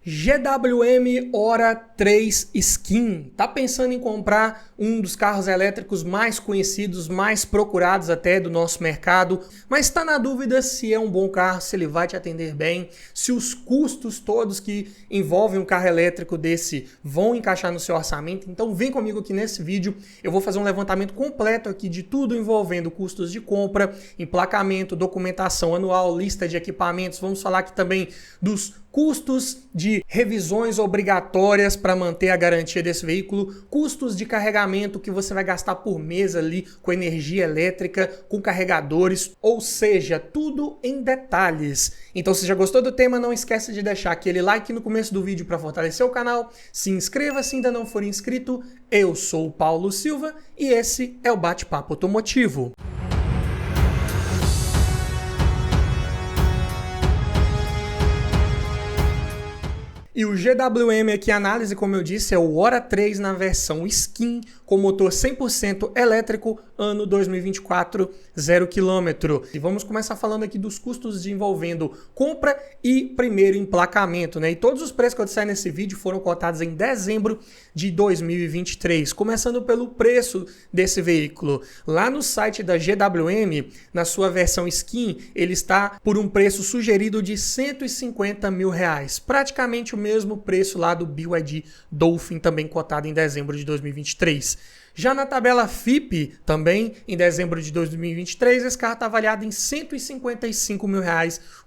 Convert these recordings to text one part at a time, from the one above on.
GWM Hora 3 Skin. Tá pensando em comprar um dos carros elétricos mais conhecidos, mais procurados até do nosso mercado, mas está na dúvida se é um bom carro, se ele vai te atender bem, se os custos todos que envolvem um carro elétrico desse vão encaixar no seu orçamento? Então vem comigo aqui nesse vídeo, eu vou fazer um levantamento completo aqui de tudo envolvendo custos de compra, emplacamento, documentação anual, lista de equipamentos. Vamos falar aqui também dos custos de revisões obrigatórias para manter a garantia desse veículo, custos de carregamento que você vai gastar por mês ali com energia elétrica, com carregadores, ou seja, tudo em detalhes. Então, se já gostou do tema, não esquece de deixar aquele like no começo do vídeo para fortalecer o canal, se inscreva se ainda não for inscrito. Eu sou o Paulo Silva e esse é o Bate-Papo Automotivo. E o GWM aqui, a análise, como eu disse, é o Hora 3 na versão Skin, com motor 100% elétrico, ano 2024, 0 km. E vamos começar falando aqui dos custos envolvendo compra e primeiro emplacamento, né? E todos os preços que eu disser nesse vídeo foram cotados em dezembro de 2023. Começando pelo preço desse veículo. Lá no site da GWM, na sua versão Skin, ele está por um preço sugerido de R$150 mil. Praticamente o mesmo preço lá do BYD Dolphin, também cotado em dezembro de 2023. Já na tabela FIPE, também em dezembro de 2023, esse carro está avaliado em R$155 mil,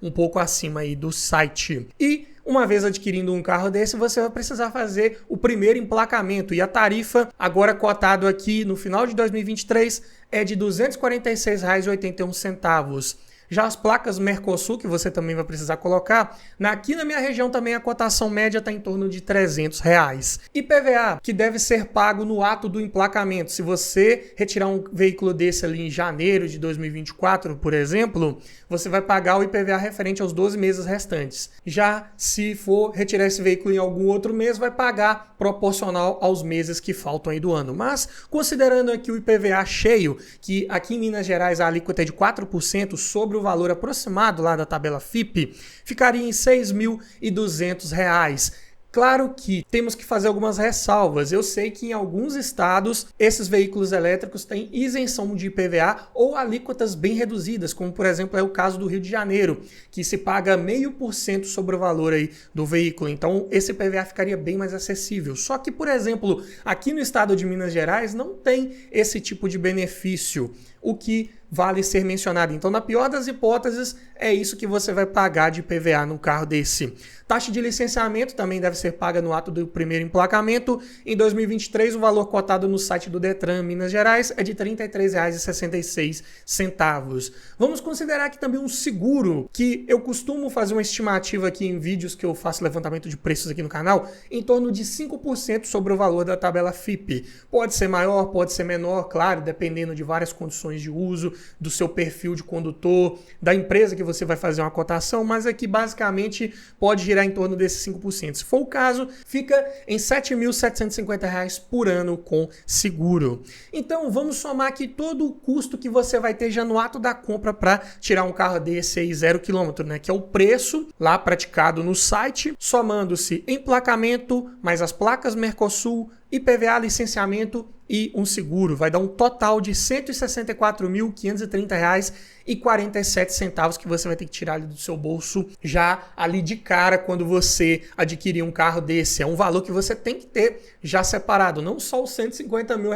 um pouco acima aí do site. E uma vez adquirindo um carro desse, você vai precisar fazer o primeiro emplacamento. E a tarifa, agora cotado aqui no final de 2023, é de R$ 246,81. Já as placas Mercosul, que você também vai precisar colocar, aqui na minha região também a cotação média está em torno de R$300. IPVA, que deve ser pago no ato do emplacamento. Se você retirar um veículo desse ali em janeiro de 2024, por exemplo, você vai pagar o IPVA referente aos 12 meses restantes. Já se for retirar esse veículo em algum outro mês, vai pagar proporcional aos meses que faltam aí do ano. Mas, considerando aqui o IPVA cheio, que aqui em Minas Gerais a alíquota é de 4% sobre o valor aproximado lá da tabela FIPE, ficaria em R$ 6.200. Claro que temos que fazer algumas ressalvas. Eu sei que em alguns estados esses veículos elétricos têm isenção de IPVA ou alíquotas bem reduzidas, como por exemplo é o caso do Rio de Janeiro, que se paga 0,5% sobre o valor aí do veículo. Então esse IPVA ficaria bem mais acessível. Só que, por exemplo, aqui no estado de Minas Gerais não tem esse tipo de benefício, o que vale ser mencionado. Então, na pior das hipóteses, é isso que você vai pagar de IPVA num carro desse. Taxa de licenciamento também deve ser paga no ato do primeiro emplacamento. Em 2023, o valor cotado no site do Detran Minas Gerais é de R$ 33,66. Vamos considerar aqui também um seguro, que eu costumo fazer uma estimativa aqui em vídeos que eu faço levantamento de preços aqui no canal, em torno de 5% sobre o valor da tabela FIPE. Pode ser maior, pode ser menor, claro, dependendo de várias condições de uso, do seu perfil de condutor, da empresa que você vai fazer uma cotação, mas aqui basicamente pode girar em torno desses 5%. Se for o caso, fica em R$ 7.750 por ano com seguro. Então vamos somar aqui todo o custo que você vai ter já no ato da compra para tirar um carro desse aí 0 km, né? Que é o preço lá praticado no site, somando-se emplacamento, mais as placas Mercosul, IPVA, licenciamento e um seguro. Vai dar um total de R$ 164.530,47 que você vai ter que tirar ali do seu bolso já ali de cara quando você adquirir um carro desse. É um valor que você tem que ter já separado, não só os R$ 150 mil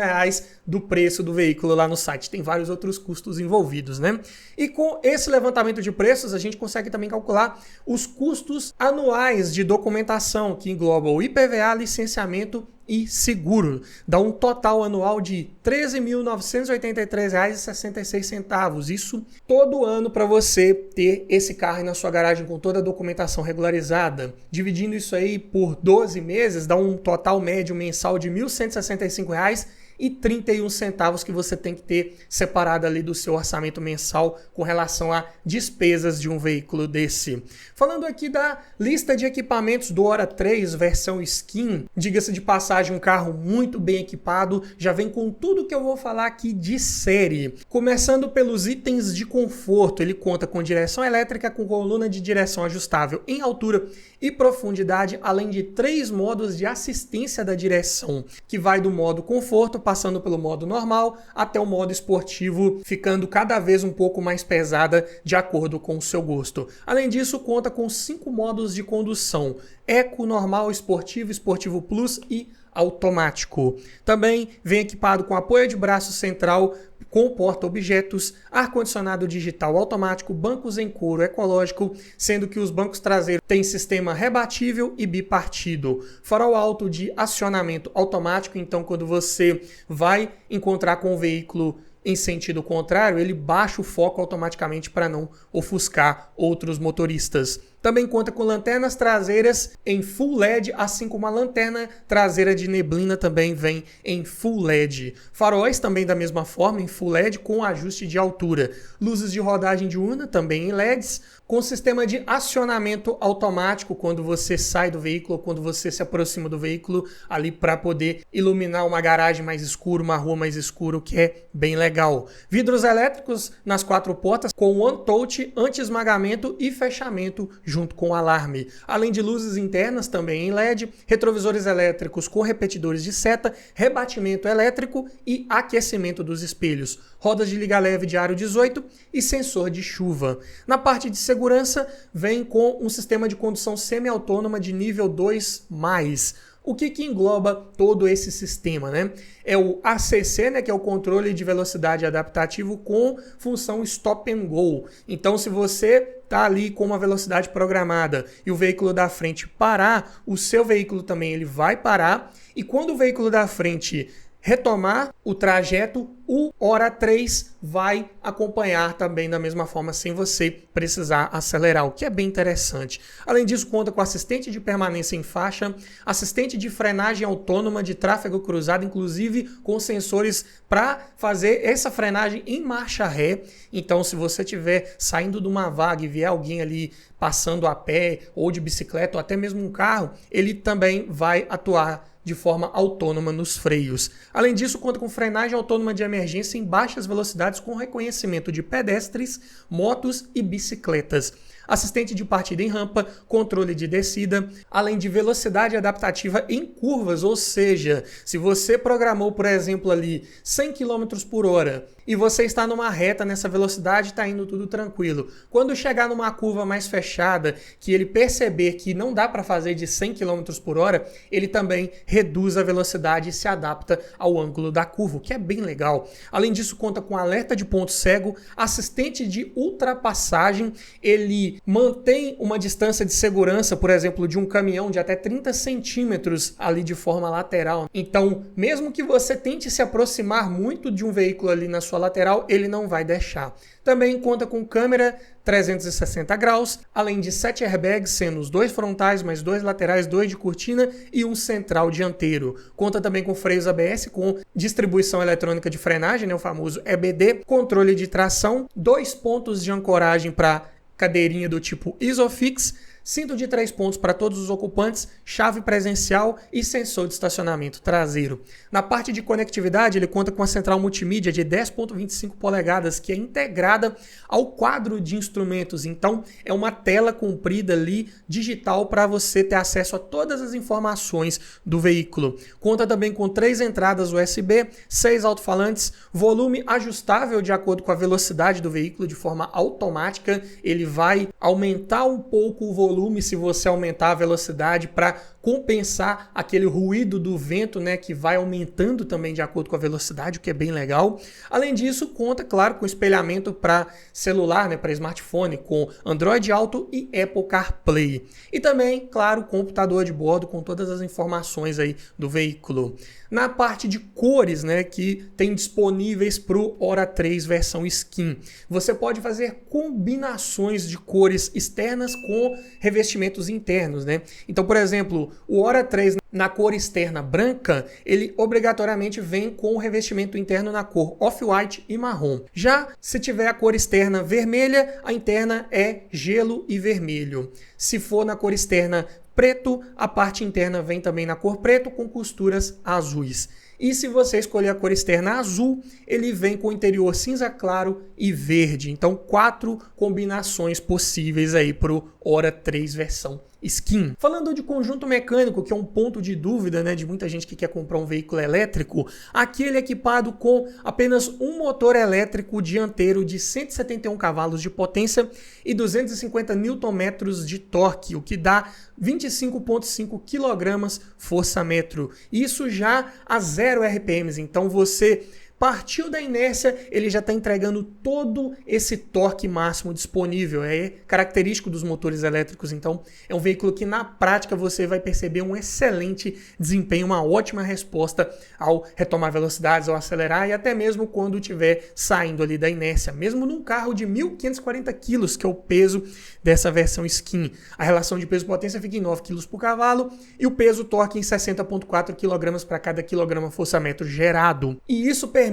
do preço do veículo lá no site. Tem vários outros custos envolvidos, né? E com esse levantamento de preços, a gente consegue também calcular os custos anuais de documentação, que engloba o IPVA, licenciamento e seguro. Dá um total anual de R$ 13.983,66. Isso todo ano para você ter esse carro aí na sua garagem com toda a documentação regularizada. Dividindo isso aí por 12 meses, dá um total médio mensal de R$ 1.165,00 e 31 centavos que você tem que ter separado ali do seu orçamento mensal com relação a despesas de um veículo desse. Falando aqui da lista de equipamentos do Hora 3 versão Skin, diga-se de passagem, um carro muito bem equipado, já vem com tudo que eu vou falar aqui de série. Começando pelos itens de conforto, ele conta com direção elétrica com coluna de direção ajustável em altura e profundidade, além de 3 modos de assistência da direção, que vai do modo conforto, passando pelo modo normal, até o modo esportivo, ficando cada vez um pouco mais pesada de acordo com o seu gosto. Além disso, conta com 5 modos de condução: Eco, normal, esportivo, esportivo plus e automático. Também vem equipado com apoio de braço central, com porta-objetos, ar-condicionado digital automático, bancos em couro ecológico, sendo que os bancos traseiros têm sistema rebatível e bipartido. Farol alto de acionamento automático, então quando você vai encontrar com o veículo em sentido contrário, ele baixa o foco automaticamente para não ofuscar outros motoristas. Também conta com lanternas traseiras em Full LED, assim como a lanterna traseira de neblina também vem em Full LED. Faróis também da mesma forma em Full LED com ajuste de altura. Luzes de rodagem diurna também em LEDs, com sistema de acionamento automático quando você sai do veículo ou quando você se aproxima do veículo, ali para poder iluminar uma garagem mais escura, uma rua mais escura, o que é bem legal. Vidros elétricos nas 4 portas com One Touch, anti-esmagamento e fechamento junto com o alarme. Além de luzes internas também em LED, retrovisores elétricos com repetidores de seta, rebatimento elétrico e aquecimento dos espelhos. Rodas de liga leve de aro 18 e sensor de chuva. Na parte de segurança, vem com um sistema de condução semi-autônoma de nível 2+. O que engloba todo esse sistema, né? É o ACC, né, que é o controle de velocidade adaptativo com função Stop and Go. Então, se você está ali com uma velocidade programada e o veículo da frente parar, o seu veículo também ele vai parar. E quando o veículo da frente retomar o trajeto, o Hora 3 vai acompanhar também da mesma forma, sem você precisar acelerar, o que é bem interessante. Além disso, conta com assistente de permanência em faixa, assistente de frenagem autônoma de tráfego cruzado, inclusive com sensores para fazer essa frenagem em marcha ré. Então, se você estiver saindo de uma vaga e vier alguém ali passando a pé ou de bicicleta ou até mesmo um carro, ele também vai atuar de forma autônoma nos freios. Além disso, conta com frenagem autônoma de emergência em baixas velocidades com reconhecimento de pedestres, motos e bicicletas. Assistente de partida em rampa, controle de descida, além de velocidade adaptativa em curvas, ou seja, se você programou, por exemplo, ali 100 km por hora e você está numa reta nessa velocidade, está indo tudo tranquilo. Quando chegar numa curva mais fechada, que ele perceber que não dá para fazer de 100 km por hora, ele também reduz a velocidade e se adapta ao ângulo da curva, o que é bem legal. Além disso, conta com alerta de ponto cego, assistente de ultrapassagem, ele mantém uma distância de segurança, por exemplo, de um caminhão de até 30 centímetros ali de forma lateral. Então, mesmo que você tente se aproximar muito de um veículo ali na sua lateral, ele não vai deixar. Também conta com câmera 360 graus, além de 7 airbags, sendo os 2 frontais, mais 2 laterais, 2 de cortina e um central dianteiro. Conta também com freios ABS, com distribuição eletrônica de frenagem, né, o famoso EBD, controle de tração, 2 pontos de ancoragem para cadeirinha do tipo Isofix, cinto de 3 pontos para todos os ocupantes, chave presencial e sensor de estacionamento traseiro. Na parte de conectividade, ele conta com a central multimídia de 10.25 polegadas, que é integrada ao quadro de instrumentos. Então, é uma tela comprida ali, digital, para você ter acesso a todas as informações do veículo. Conta também com 3 entradas USB, 6 alto-falantes, volume ajustável de acordo com a velocidade do veículo de forma automática. Ele vai aumentar um pouco o volume se você aumentar a velocidade para compensar aquele ruído do vento, né, que vai aumentando também de acordo com a velocidade, o que é bem legal. Além disso, conta, claro, com espelhamento para celular, né, para smartphone, com Android Auto e Apple CarPlay. E também, claro, computador de bordo com todas as informações aí do veículo. Na parte de cores, né, que tem disponíveis para o Hora 3 versão Skin, você pode fazer combinações de cores externas com revestimentos internos, né? Então, por exemplo, o Hora 3 na cor externa branca, ele obrigatoriamente vem com o revestimento interno na cor off-white e marrom. Já se tiver a cor externa vermelha, a interna é gelo e vermelho. Se for na cor externa preto, a parte interna vem também na cor preto com costuras azuis. E se você escolher a cor externa azul, ele vem com o interior cinza claro e verde. Então, 4 combinações possíveis aí para o Hora 3 versão Skin. Falando de conjunto mecânico, que é um ponto de dúvida, né, de muita gente que quer comprar um veículo elétrico, aqui ele é equipado com apenas um motor elétrico dianteiro de 171 cavalos de potência e 250 Nm de torque, o que dá 25,5 kg força-metro. Isso já a 0 RPMs, então você partiu da inércia, ele já está entregando todo esse torque máximo disponível. É característico dos motores elétricos, então é um veículo que na prática você vai perceber um excelente desempenho, uma ótima resposta ao retomar velocidades, ao acelerar e até mesmo quando estiver saindo ali da inércia. Mesmo num carro de 1.540 kg, que é o peso dessa versão Skin. A relação de peso-potência fica em 9 kg por cavalo e o peso-torque em 60,4 kg para cada quilograma força-metro gerado. E isso permite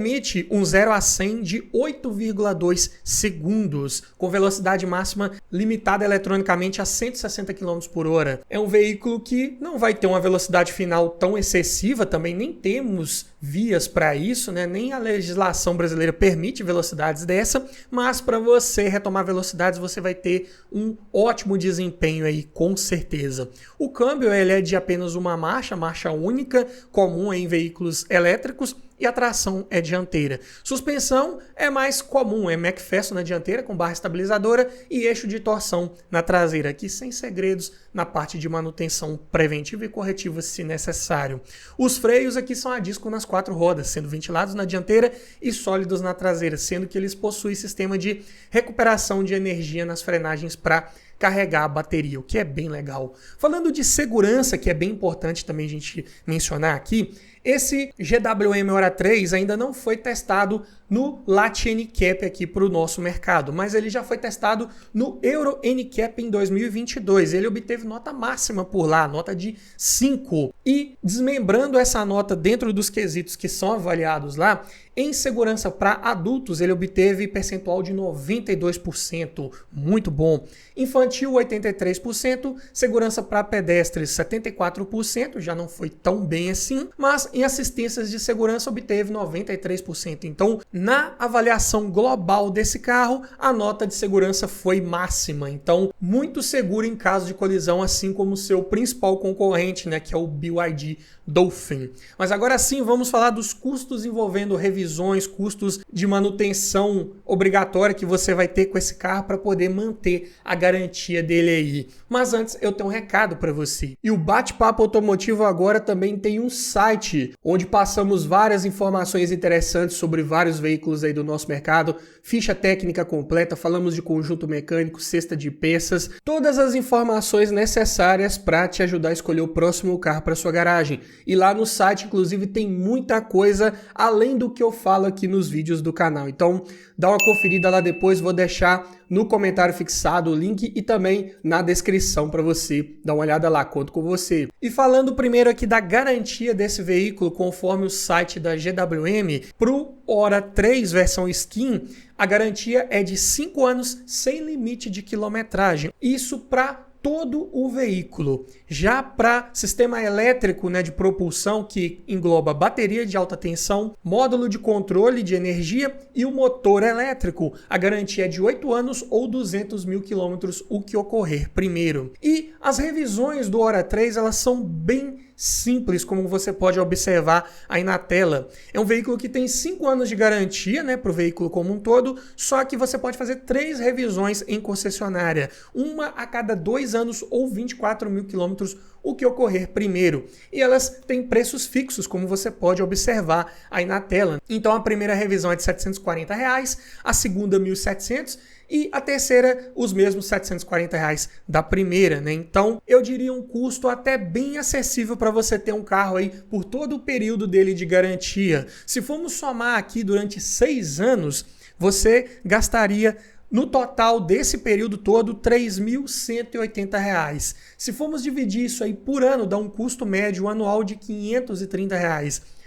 um 0 a 100 de 8,2 segundos, com velocidade máxima limitada eletronicamente a 160 km por hora. É um veículo que não vai ter uma velocidade final tão excessiva, também nem temos vias para isso, né? Nem a legislação brasileira permite velocidades dessa, mas para você retomar velocidades você vai ter um ótimo desempenho aí, com certeza. O câmbio ele é de apenas uma marcha única, comum em veículos elétricos, e a tração é dianteira. Suspensão é mais comum, é McPherson na dianteira com barra estabilizadora e eixo de torção na traseira, aqui sem segredos na parte de manutenção preventiva e corretiva se necessário. Os freios aqui são a disco nas 4 rodas, sendo ventilados na dianteira e sólidos na traseira, sendo que eles possuem sistema de recuperação de energia nas frenagens para carregar a bateria, o que é bem legal. Falando de segurança, que é bem importante também a gente mencionar aqui, esse GWM Hora 3 ainda não foi testado no LAT NCAP aqui para o nosso mercado, mas ele já foi testado no Euro NCAP em 2022. Ele obteve nota máxima por lá, nota de 5. E desmembrando essa nota dentro dos quesitos que são avaliados lá, em segurança para adultos ele obteve percentual de 92%, muito bom. Infantil 83%, segurança para pedestres 74%, já não foi tão bem assim, mas em assistências de segurança obteve 93%. Então, na avaliação global desse carro, a nota de segurança foi máxima. Então, muito seguro em caso de colisão, assim como o seu principal concorrente, né, que é o BYD Dolphin. Mas agora sim, vamos falar dos custos envolvendo revisões, custos de manutenção obrigatória que você vai ter com esse carro para poder manter a garantia dele aí. Mas antes, eu tenho um recado para você. E o Bate-Papo Automotivo agora também tem um site onde passamos várias informações interessantes sobre vários veículos aí do nosso mercado, ficha técnica completa, falamos de conjunto mecânico, cesta de peças, todas as informações necessárias para te ajudar a escolher o próximo carro para sua garagem. E lá no site, inclusive, tem muita coisa além do que eu falo aqui nos vídeos do canal. Então, dá uma conferida lá depois, vou deixar no comentário fixado o link e também na descrição para você dar uma olhada lá, conto com você. E falando primeiro aqui da garantia desse veículo, conforme o site da GWM, para o Hora 3 versão Skin, a garantia é de 5 anos sem limite de quilometragem. Isso para todo o veículo. Já para sistema elétrico, né, de propulsão, que engloba bateria de alta tensão, módulo de controle de energia e o motor elétrico, a garantia é de 8 anos ou 200 mil quilômetros, o que ocorrer primeiro. E as revisões do Hora 3, elas são bem simples, como você pode observar aí na tela. É um veículo que tem 5 anos de garantia, né, para o veículo como um todo, só que você pode fazer 3 revisões em concessionária, uma a cada 2 anos ou 24 mil quilômetros, o que ocorrer primeiro. E elas têm preços fixos, como você pode observar aí na tela. Então a primeira revisão é de R$ 740, a segunda R$ 1.700 e a terceira os mesmos R$ 740 da primeira, né? Então eu diria um custo até bem acessível para você ter um carro aí por todo o período dele de garantia. Se formos somar aqui durante 6 anos, você gastaria No total desse período todo, R$ 3.180. Se formos dividir isso aí por ano, dá um custo médio anual de R$ 530.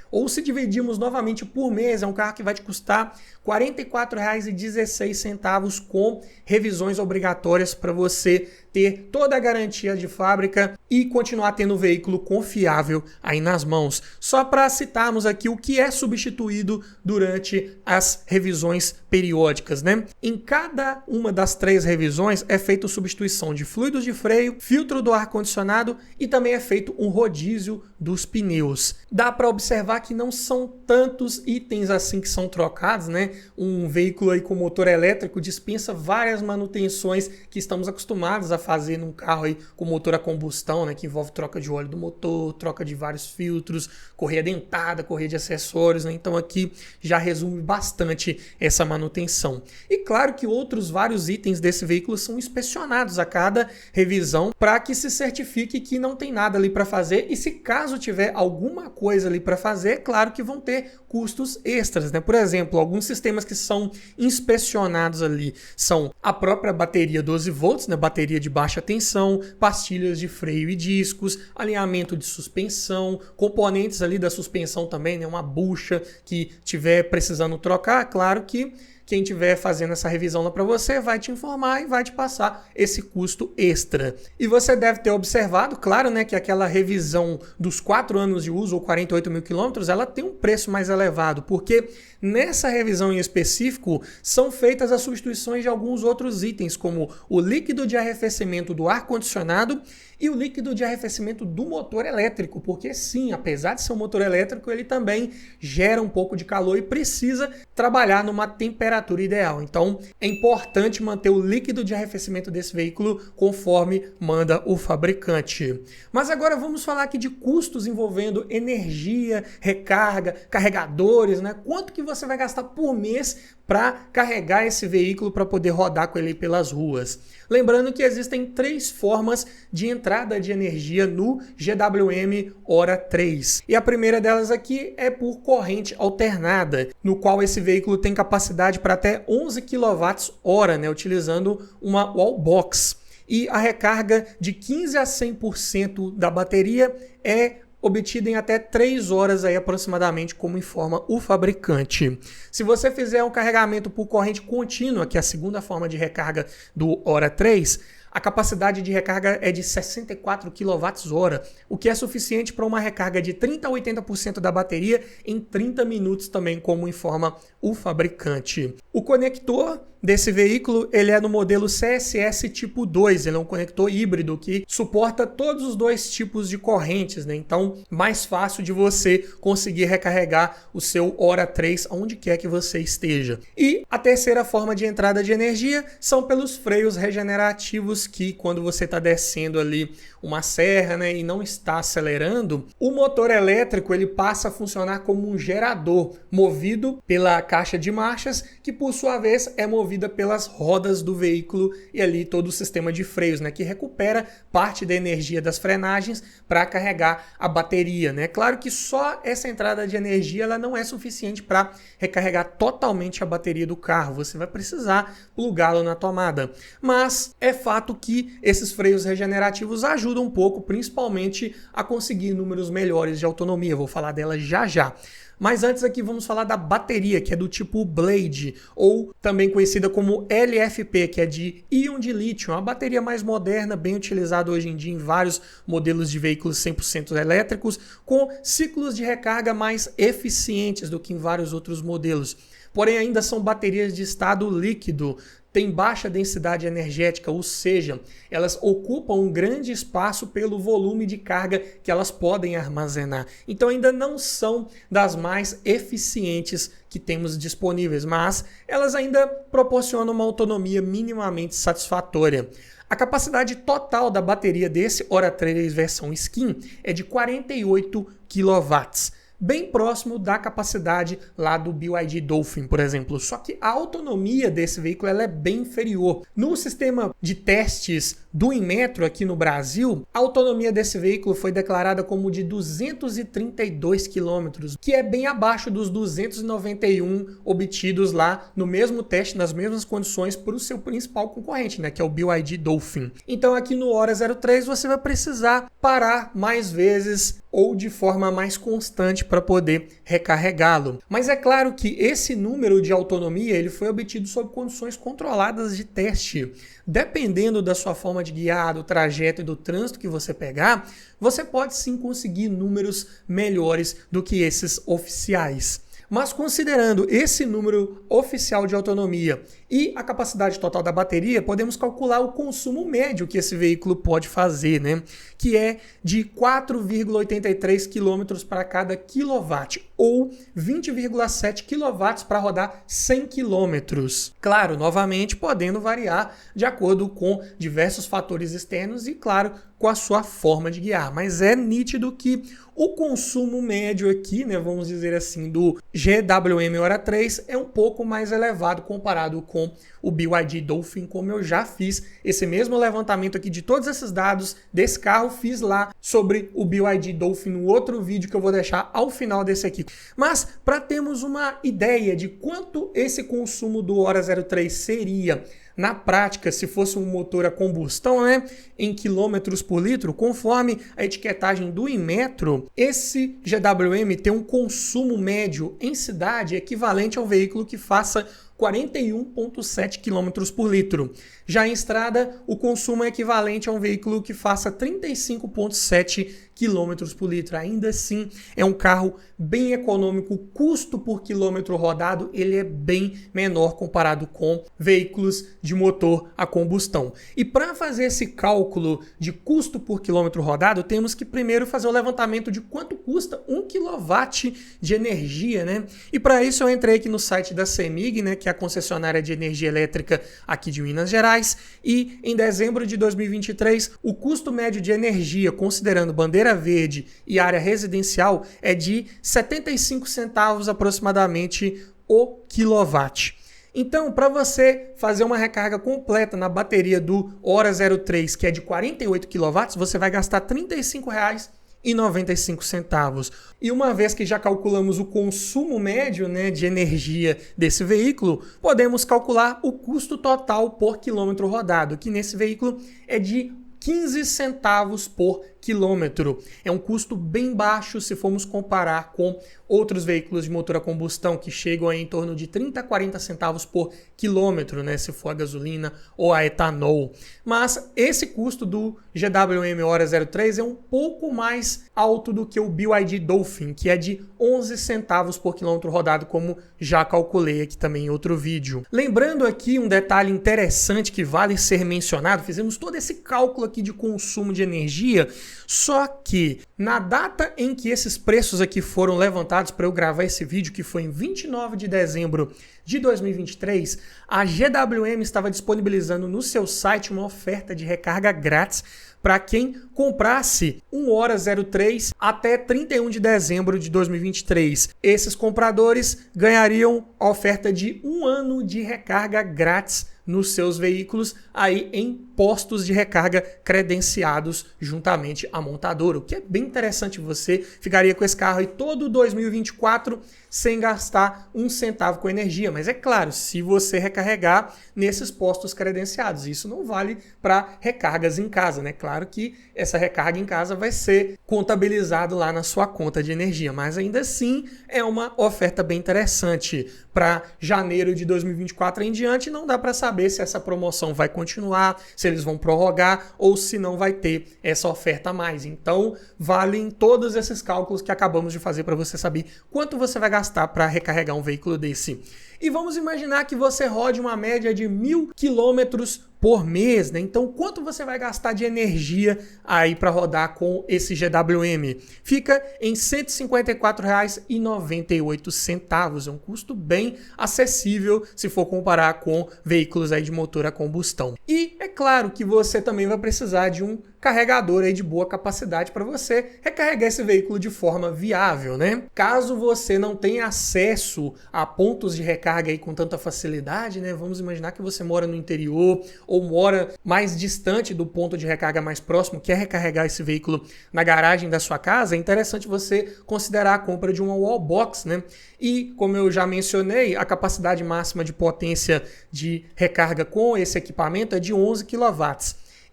Ou se dividirmos novamente por mês, é um carro que vai te custar R$ 44,16 com revisões obrigatórias para você ter toda a garantia de fábrica e continuar tendo um veículo confiável aí nas mãos. Só para citarmos aqui o que é substituído durante as revisões periódicas, né? Em cada uma das 3 revisões é feita substituição de fluidos de freio, filtro do ar-condicionado e também é feito um rodízio dos pneus. Dá para observar que não são tantos itens assim que são trocados, né? Um veículo aí com motor elétrico dispensa várias manutenções que estamos acostumados a fazer num carro aí com motor a combustão, né? Que envolve troca de óleo do motor, troca de vários filtros, correia dentada, correia de acessórios, né? Então aqui já resume bastante essa manutenção. E claro que outros vários itens desse veículo são inspecionados a cada revisão para que se certifique que não tem nada ali para fazer, e se caso tiver alguma coisa ali para fazer, claro que vão ter custos extras, né? Por exemplo, alguns sistemas que são inspecionados ali são a própria bateria 12 volts, né? Bateria de baixa tensão, pastilhas de freio e discos, alinhamento de suspensão, componentes ali da suspensão também, né? Uma bucha que tiver precisando trocar, claro que quem estiver fazendo essa revisão lá para você vai te informar e vai te passar esse custo extra. E você deve ter observado, claro, né, que aquela revisão dos 4 anos de uso ou 48 mil quilômetros, ela tem um preço mais elevado, porque nessa revisão em específico são feitas as substituições de alguns outros itens, como o líquido de arrefecimento do ar-condicionado e o líquido de arrefecimento do motor elétrico, porque sim, apesar de ser um motor elétrico, ele também gera um pouco de calor e precisa trabalhar numa temperatura ideal. Então, é importante manter o líquido de arrefecimento desse veículo conforme manda o fabricante. Mas agora vamos falar aqui de custos envolvendo energia, recarga, carregadores, né? Quanto que você vai gastar por mês para carregar esse veículo para poder rodar com ele pelas ruas. Lembrando que existem 3 formas de entrada de energia no GWM Hora 3. E a primeira delas aqui é por corrente alternada, no qual esse veículo tem capacidade para até 11 kWh, né, utilizando uma wallbox. E a recarga de 15 a 100% da bateria é obtida em até 3 horas aí aproximadamente, como informa o fabricante. Se você fizer um carregamento por corrente contínua, que é a segunda forma de recarga do Hora 3, a capacidade de recarga é de 64 kWh, o que é suficiente para uma recarga de 30 a 80% da bateria em 30 minutos também, como informa o fabricante. O conector desse veículo, ele é no modelo CSS tipo 2, ele é um conector híbrido que suporta todos os 2 tipos de correntes, né? Então, mais fácil de você conseguir recarregar o seu Hora 3 onde quer que você esteja. E a terceira forma de entrada de energia são pelos freios regenerativos, que quando você está descendo ali uma serra, né, e não está acelerando, o motor elétrico ele passa a funcionar como um gerador movido pela caixa de marchas, que por sua vez é movida pelas rodas do veículo e ali todo o sistema de freios, né, que recupera parte da energia das frenagens para carregar a bateria, né? Claro que só essa entrada de energia ela não é suficiente para recarregar totalmente a bateria do carro, você vai precisar plugá-lo na tomada, mas é fato que esses freios regenerativos ajudam um pouco, principalmente a conseguir números melhores de autonomia. Vou falar dela já já. Mas antes aqui vamos falar da bateria, que é do tipo Blade, ou também conhecida como LFP, que é de íon de lítio, uma bateria mais moderna, bem utilizada hoje em dia em vários modelos de veículos 100% elétricos, com ciclos de recarga mais eficientes do que em vários outros modelos. Porém, ainda são baterias de estado líquido, têm baixa densidade energética, ou seja, elas ocupam um grande espaço pelo volume de carga que elas podem armazenar. Então ainda não são das mais eficientes que temos disponíveis, mas elas ainda proporcionam uma autonomia minimamente satisfatória. A capacidade total da bateria desse Hora 3 versão Skin é de 48 kW. bem próximo da capacidade lá do BYD Dolphin, por exemplo. Só que a autonomia desse veículo ela é bem inferior. No sistema de testes do Inmetro aqui no Brasil, a autonomia desse veículo foi declarada como de 232 km, que é bem abaixo dos 291 obtidos lá no mesmo teste, nas mesmas condições, para o seu principal concorrente, né, que é o BYD Dolphin. Então aqui no Hora 03 você vai precisar parar mais vezes ou de forma mais constante para poder recarregá-lo. Mas é claro que esse número de autonomia ele foi obtido sob condições controladas de teste. Dependendo da sua forma de guiar, do trajeto e do trânsito que você pegar, você pode sim conseguir números melhores do que esses oficiais. Mas considerando esse número oficial de autonomia e a capacidade total da bateria, podemos calcular o consumo médio que esse veículo pode fazer, né? Que é de 4,83 km para cada quilowatt, ou 20,7 kW para rodar 100 km. Claro, novamente podendo variar de acordo com diversos fatores externos e, claro, com a sua forma de guiar. Mas é nítido que o consumo médio aqui, né, vamos dizer assim, do GWM Hora 3 é um pouco mais elevado comparado com o BYD Dolphin, como eu já fiz esse mesmo levantamento aqui de todos esses dados desse carro, fiz lá sobre o BYD Dolphin no outro vídeo que eu vou deixar ao final desse aqui. Mas para termos uma ideia de quanto esse consumo do Hora 03 seria na prática, se fosse um motor a combustão, né, em quilômetros por litro, conforme a etiquetagem do Inmetro, esse GWM tem um consumo médio em cidade equivalente a um veículo que faça 41,7 km por litro. Já em estrada, o consumo é equivalente a um veículo que faça 35,7 km por litro. Ainda assim, é um carro bem econômico. O custo por quilômetro rodado ele é bem menor comparado com veículos de motor a combustão. E para fazer esse cálculo de custo por quilômetro rodado, temos que primeiro fazer o levantamento de quanto custa 1 kW de energia, né? E para isso eu entrei aqui no site da CEMIG, né, que é a concessionária de energia elétrica aqui de Minas Gerais, e em dezembro de 2023, o custo médio de energia, considerando bandeira verde e área residencial, é de 75 centavos aproximadamente o quilowatt. Então, para você fazer uma recarga completa na bateria do Hora 03, que é de 48 kW, você vai gastar R$ 35,95. E uma vez que já calculamos o consumo médio, né, de energia desse veículo, podemos calcular o custo total por quilômetro rodado, que nesse veículo é de 15 centavos por quilômetro. É um custo bem baixo se formos comparar com outros veículos de motor a combustão que chegam aí em torno de 30 a 40 centavos por quilômetro, né, se for a gasolina ou a etanol. Mas esse custo do GWM Hora 03 é um pouco mais alto do que o BYD Dolphin, que é de 11 centavos por quilômetro rodado, como já calculei aqui também em outro vídeo. Lembrando aqui um detalhe interessante que vale ser mencionado, fizemos todo esse cálculo aqui de consumo de energia, só que na data em que esses preços aqui foram levantados para eu gravar esse vídeo, que foi em 29 de dezembro de 2023, a GWM estava disponibilizando no seu site uma oferta de recarga grátis para quem comprasse um Hora 03 até 31 de dezembro de 2023. Esses compradores ganhariam a oferta de 1 ano de recarga grátis nos seus veículos aí em postos de recarga credenciados juntamente à montadora, o que é bem interessante. Você ficaria com esse carro aí todo 2024 sem gastar um centavo com energia, mas é claro, se você recarregar nesses postos credenciados, isso não vale para recargas em casa, né? Claro que essa recarga em casa vai ser contabilizado lá na sua conta de energia, mas ainda assim é uma oferta bem interessante. Para janeiro de 2024 em diante, não dá para saber se essa promoção vai continuar, se eles vão prorrogar ou se não vai ter essa oferta a mais. Então, valem todos esses cálculos que acabamos de fazer para você saber quanto você vai gastar para recarregar um veículo desse. E vamos imaginar que você rode uma média de 1.000 quilômetros por mês, né? Então, quanto você vai gastar de energia aí para rodar com esse GWM? Fica em R$ 154,98. É um custo bem acessível se for comparar com veículos aí de motor a combustão. E é claro que você também vai precisar de um carregador aí de boa capacidade para você recarregar esse veículo de forma viável, né? Caso você não tenha acesso a pontos de recarga aí com tanta facilidade, né? Vamos imaginar que você mora no interior ou mora mais distante do ponto de recarga mais próximo, quer recarregar esse veículo na garagem da sua casa, é interessante você considerar a compra de uma wallbox, né? E, como eu já mencionei, a capacidade máxima de potência de recarga com esse equipamento é de 11 kW.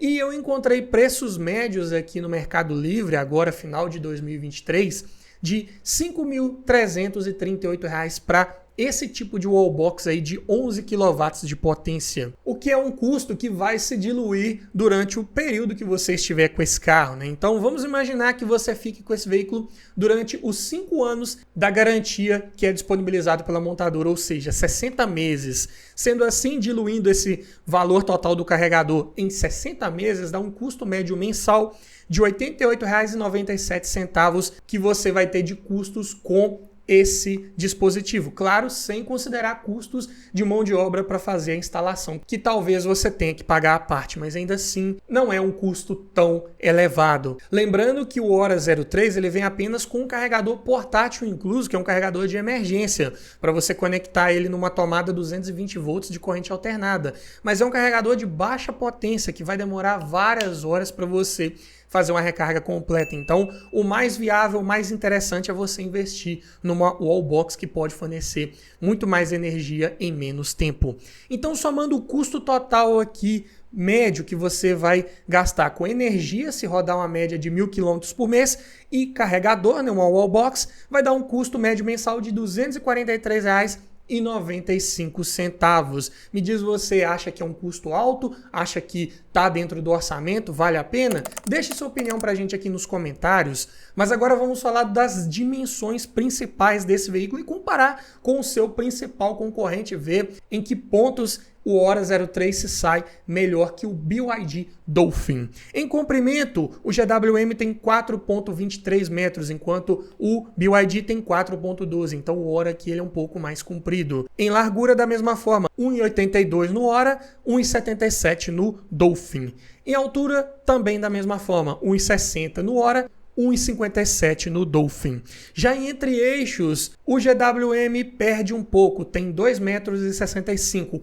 E eu encontrei preços médios aqui no Mercado Livre, agora final de 2023, de R$ 5.338 para esse tipo de wallbox aí de 11 kW de potência, o que é um custo que vai se diluir durante o período que você estiver com esse carro, né? Então vamos imaginar que você fique com esse veículo durante os 5 anos da garantia que é disponibilizado pela montadora, ou seja, 60 meses. Sendo assim, diluindo esse valor total do carregador em 60 meses, dá um custo médio mensal de R$ 88,97 que você vai ter de custos com esse dispositivo. Claro, sem considerar custos de mão de obra para fazer a instalação, que talvez você tenha que pagar à parte, mas ainda assim não é um custo tão elevado. Lembrando que o Hora 03 ele vem apenas com um carregador portátil incluso, que é um carregador de emergência, para você conectar ele numa tomada 220 volts de corrente alternada. Mas é um carregador de baixa potência, que vai demorar várias horas para você fazer uma recarga completa. Então, o mais viável, o mais interessante é você investir numa wallbox que pode fornecer muito mais energia em menos tempo. Então, somando o custo total aqui médio que você vai gastar com energia, se rodar uma média de 1.000 km por mês, e carregador, né, uma wallbox, vai dar um custo médio mensal de R$ 243,95. Me diz, você acha que é um custo alto? Acha que está dentro do orçamento? Vale a pena? Deixe sua opinião para a gente aqui nos comentários. Mas agora vamos falar das dimensões principais desse veículo e comparar com o seu principal concorrente, ver em que pontos o Hora 03 se sai melhor que o BYD Dolphin. Em comprimento, o GWM tem 4,23 metros, enquanto o BYD tem 4,12. Então o Hora aqui ele é um pouco mais comprido. Em largura, da mesma forma, 1,82 no Hora, 1,77 no Dolphin. Em altura, também da mesma forma, 1,60 no Hora, 1,57 no Dolphin. Já em entre eixos, o GWM perde um pouco, tem 2,65 metros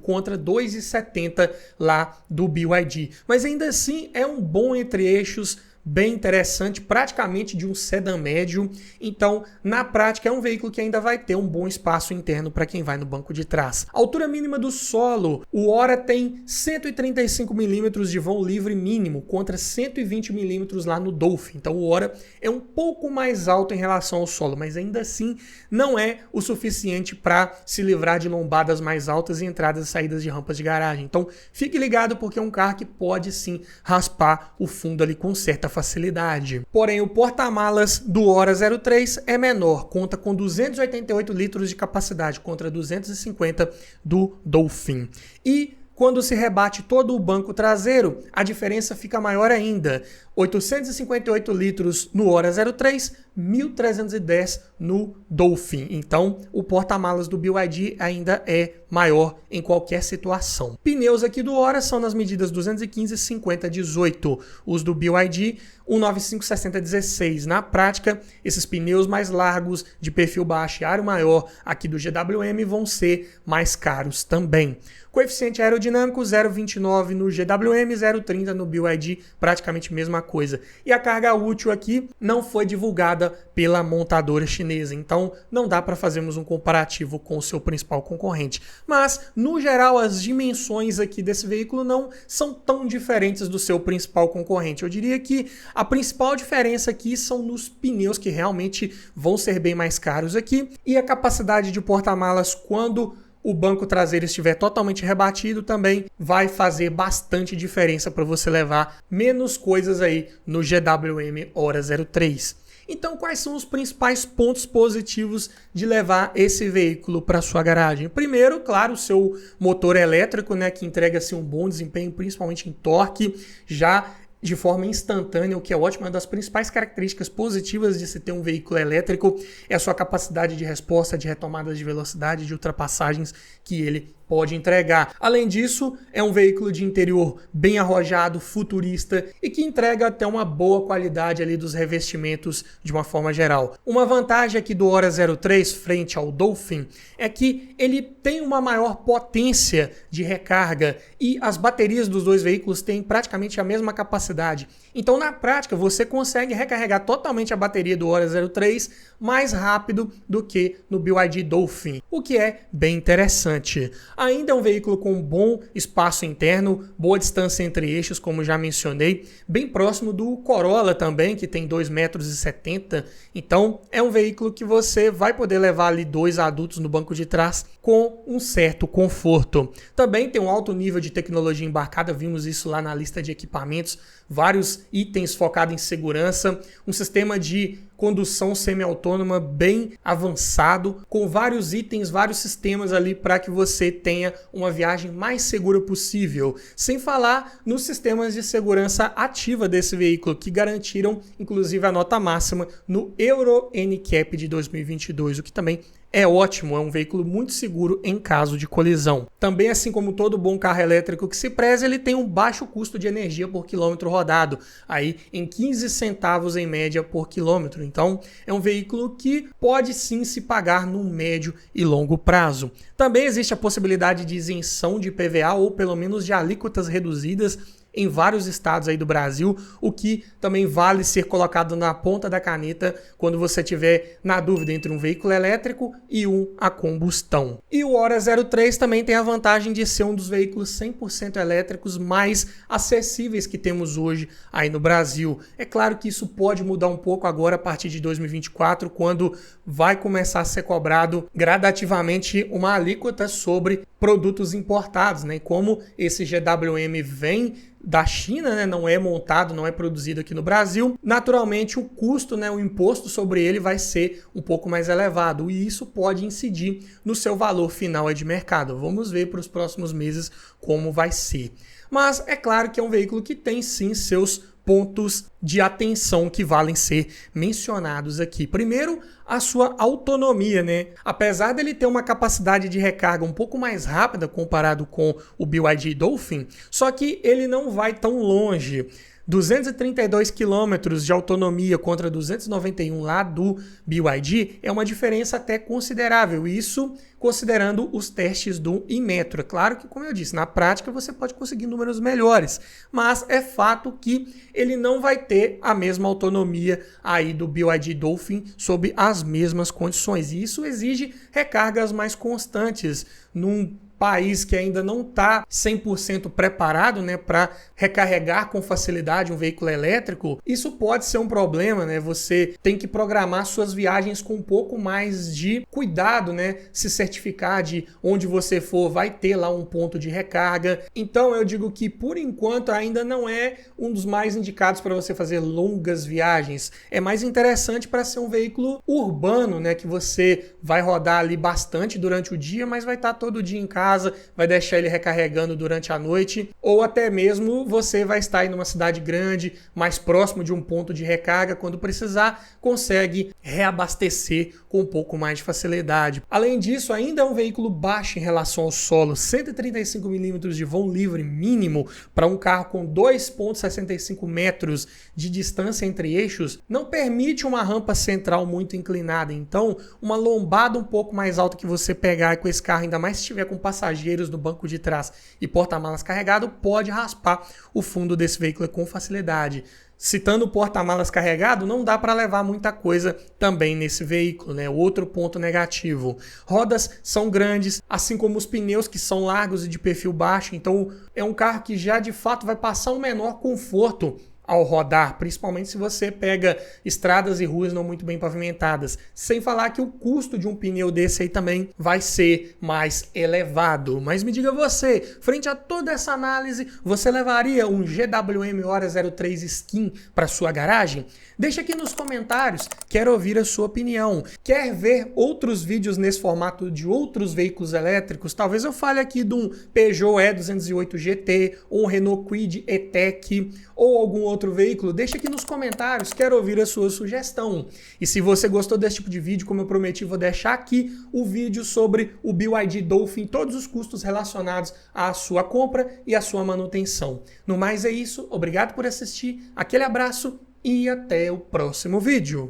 contra 2,70 lá do BYD. Mas ainda assim é um bom entre eixos, bem interessante, praticamente de um sedã médio. Então, na prática, é um veículo que ainda vai ter um bom espaço interno para quem vai no banco de trás. A altura mínima do solo, o Hora tem 135 milímetros de vão livre mínimo, contra 120 milímetros lá no Dolphin. Então, o Hora é um pouco mais alto em relação ao solo, mas ainda assim não é o suficiente para se livrar de lombadas mais altas e entradas e saídas de rampas de garagem. Então, fique ligado, porque é um carro que pode sim raspar o fundo ali com certa facilidade. Porém, o porta-malas do Hora 03 é menor, conta com 288 litros de capacidade contra 250 do Dolphin. E quando se rebate todo o banco traseiro, a diferença fica maior ainda. 858 litros no Hora 03, 1.310 no Dolphin. Então, o porta-malas do BYD ainda é maior em qualquer situação. Pneus aqui do Hora são nas medidas 215, 50, 18. Os do BYD, 195, 60, 16. Na prática, esses pneus mais largos, de perfil baixo e aro maior, aqui do GWM, vão ser mais caros também. Coeficiente aerodinâmico 0,29 no GWM, 0,30 no BYD, praticamente a mesma coisa. E a carga útil aqui não foi divulgada pela montadora chinesa, então não dá para fazermos um comparativo com o seu principal concorrente. Mas, no geral, as dimensões aqui desse veículo não são tão diferentes do seu principal concorrente. Eu diria que a principal diferença aqui são nos pneus, que realmente vão ser bem mais caros aqui, e a capacidade de porta-malas quando o banco traseiro estiver totalmente rebatido também vai fazer bastante diferença para você levar menos coisas aí no GWM Hora 03. Então, quais são os principais pontos positivos de levar esse veículo para sua garagem? Primeiro, claro, o seu motor elétrico, né, que entrega assim, um bom desempenho, principalmente em torque, já de forma instantânea, o que é ótimo. Uma das principais características positivas de se ter um veículo elétrico é a sua capacidade de resposta, de retomadas de velocidade, de ultrapassagens que ele pode entregar. Além disso, é um veículo de interior bem arrojado, futurista e que entrega até uma boa qualidade ali dos revestimentos de uma forma geral. Uma vantagem aqui do Hora 03 frente ao Dolphin é que ele tem uma maior potência de recarga e as baterias dos dois veículos têm praticamente a mesma capacidade. Então, na prática, você consegue recarregar totalmente a bateria do Hora 03 mais rápido do que no BYD Dolphin, o que é bem interessante. Ainda é um veículo com bom espaço interno, boa distância entre eixos, como já mencionei, bem próximo do Corolla também, que tem 2,70 m. Então, é um veículo que você vai poder levar ali 2 adultos no banco de trás com um certo conforto. Também tem um alto nível de tecnologia embarcada, vimos isso lá na lista de equipamentos, vários itens focados em segurança, um sistema de condução semi-autônoma bem avançado, com vários itens, vários sistemas ali para que você tenha uma viagem mais segura possível. Sem falar nos sistemas de segurança ativa desse veículo, que garantiram inclusive a nota máxima no Euro NCAP de 2022, o que também é ótimo, é um veículo muito seguro em caso de colisão. Também, assim como todo bom carro elétrico que se preze, ele tem um baixo custo de energia por quilômetro rodado, aí em 15 centavos em média por quilômetro. Então, é um veículo que pode sim se pagar no médio e longo prazo. Também existe a possibilidade de isenção de IPVA ou pelo menos de alíquotas reduzidas em vários estados aí do Brasil, o que também vale ser colocado na ponta da caneta quando você tiver na dúvida entre um veículo elétrico e um a combustão. E o Hora 03 também tem a vantagem de ser um dos veículos 100% elétricos mais acessíveis que temos hoje aí no Brasil. É claro que isso pode mudar um pouco agora a partir de 2024, quando vai começar a ser cobrado gradativamente uma alíquota sobre produtos importados, né? E como esse GWM vem da China, né, não é montado, não é produzido aqui no Brasil, naturalmente o custo, né, o imposto sobre ele vai ser um pouco mais elevado e isso pode incidir no seu valor final de mercado. Vamos ver para os próximos meses como vai ser. Mas é claro que é um veículo que tem sim seus pontos de atenção que valem ser mencionados aqui. Primeiro, a sua autonomia, né? Apesar dele ter uma capacidade de recarga um pouco mais rápida comparado com o BYD Dolphin, só que ele não vai tão longe. 232 km de autonomia contra 291 lá do BYD é uma diferença até considerável, isso considerando os testes do Inmetro. É claro que, como eu disse, na prática você pode conseguir números melhores, mas é fato que ele não vai ter a mesma autonomia aí do BYD Dolphin sob as mesmas condições, e isso exige recargas mais constantes num país que ainda não está 100% preparado, né, para recarregar com facilidade um veículo elétrico. Isso pode ser um problema, né? Você tem que programar suas viagens com um pouco mais de cuidado, né? Se certificar de onde você for vai ter lá um ponto de recarga. Então eu digo que por enquanto ainda não é um dos mais indicados para você fazer longas viagens. É mais interessante para ser um veículo urbano, né, que você vai rodar ali bastante durante o dia, mas vai estar todo dia em casa, vai deixar ele recarregando durante a noite, ou até mesmo você vai estar em uma cidade grande, mais próximo de um ponto de recarga, quando precisar, consegue reabastecer com um pouco mais de facilidade. Além disso, ainda é um veículo baixo em relação ao solo, 135 mm de vão livre mínimo para um carro com 2,65 metros de distância entre eixos, não permite uma rampa central muito inclinada, então uma lombada um pouco mais alta que você pegar com esse carro, ainda mais se estiver com passageiros no banco de trás e porta-malas carregado, pode raspar o fundo desse veículo com facilidade. Citando o porta-malas carregado, não dá para levar muita coisa também nesse veículo, né? Outro ponto negativo. Rodas são grandes, assim como os pneus que são largos e de perfil baixo, então é um carro que já de fato vai passar um menor conforto ao rodar, principalmente se você pega estradas e ruas não muito bem pavimentadas. Sem falar que o custo de um pneu desse aí também vai ser mais elevado. Mas me diga você, frente a toda essa análise, você levaria um GWM Hora 03 Skin para sua garagem? Deixa aqui nos comentários, quero ouvir a sua opinião. Quer ver outros vídeos nesse formato de outros veículos elétricos? Talvez eu fale aqui de um Peugeot E208 GT, ou um Renault Kwid E-Tech, ou algum outro veículo. Deixa aqui nos comentários, quero ouvir a sua sugestão. E se você gostou desse tipo de vídeo, como eu prometi, vou deixar aqui o vídeo sobre o BYD Dolphin, todos os custos relacionados à sua compra e à sua manutenção. No mais é isso, obrigado por assistir, aquele abraço e até o próximo vídeo.